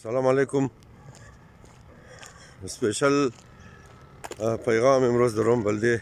سلام علیکم. سپیشل پیغام امروز دارم بلده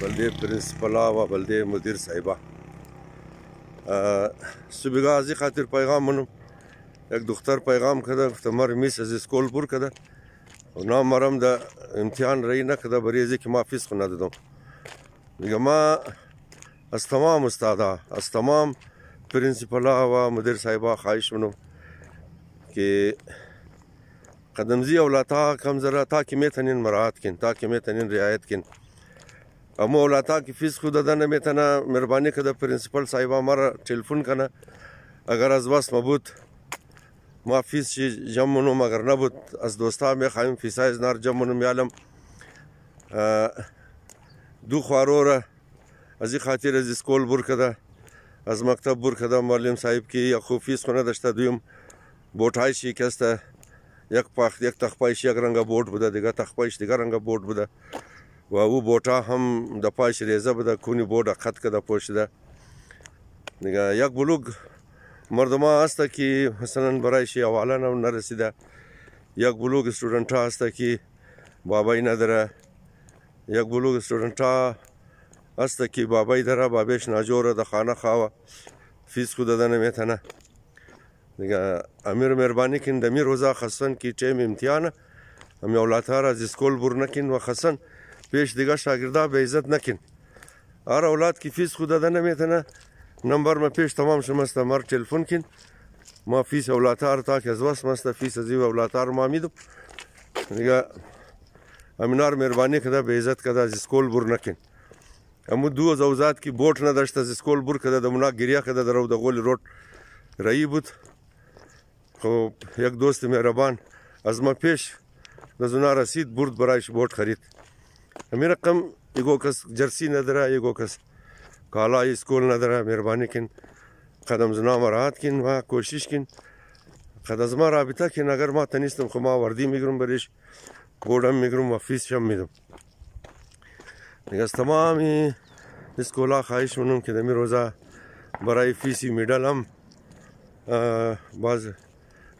بلده پرنسپلا و بلده مدیر صاحبا. صبحگاه از خاطر پیغام منم یک دختر پیغام کرده گفته مر میس از اسکول بور کرده و نام مرم ده امتحان رای نکرده بریزی که ما فیس خونه دادم. میگه ما از تمام استادا، از تمام پرنسپلا و مدیر صاحبا خواهش منم که قدمزی اولاتا کم ذره تا که میتونین مراعات کن، تا که میتونین رعایت کن. اما اولاتا که فیس خود دادن نمیتونه مهربانی کده پرنسپل صاحبا مرا تلفن کنه اگر از بس مبود ما فیس جمع منم، اگر نبود از دوستا میخوایم فیسای از نار جمع منم یالم دو خوارو را از خاطر از اسکول بور کده از مکتب بور کده معلم صاحب که یک خوب فیس خونه داشته دویم بوتای شکسته یک تخپایش یک رنگ بورد بوده دیگه تخپایش دیگه رنگ بورد بوده و او بوتا هم د پایش ریزه بوده کونی بورد خط کده پوشیده دیگه. یک بلوگ مردم ها هسته که مثلا برایش حواله نرسیده، یک بلوگ استودنت ها هسته که بابای نداره، یک بلوگ استودنت ها هسته که بابای داره بابیش ناجوره د خانه خواهه فیس خود داده نمیتنه دیگه. امیر مهربانی کن دمی روزا خصن کی ټیم امتحانه امی اولاتا را از اسکول بور نکن و خصن پیش دیگه شاگردا به عزت نکن. هر اولاد کی فیس خود داده نمیتنه نمبر ما پیش تمام شمست مر تلفن کن ما فیس اولاتا را تا که از وس مست فیس از اولاتا را ما میدم دیگه. امینار مهربانی کده به عزت کده از اسکول بور نکن. امو دو زوزات کی بوت نداشت از اسکول بور کده دمنا گریه کده درو د غول روت رایی بود. خب یک دوست مهربان از ما پیش نزونا رسید برد برایش بوت خرید. همین رقم یگو کس جرسی نداره، یگو کس کالای اسکول نداره. مهربانی کن قدم زنا مراحت کن و کوشش کن قد از ما رابطه کن. اگر ما تنیستم خب ما وردی میگرم بریش بودم میگرم و فیس شم میدم دیگه. از تمامی اسکولا خواهش منم که دمی روزا برای فیسی میدل هم باز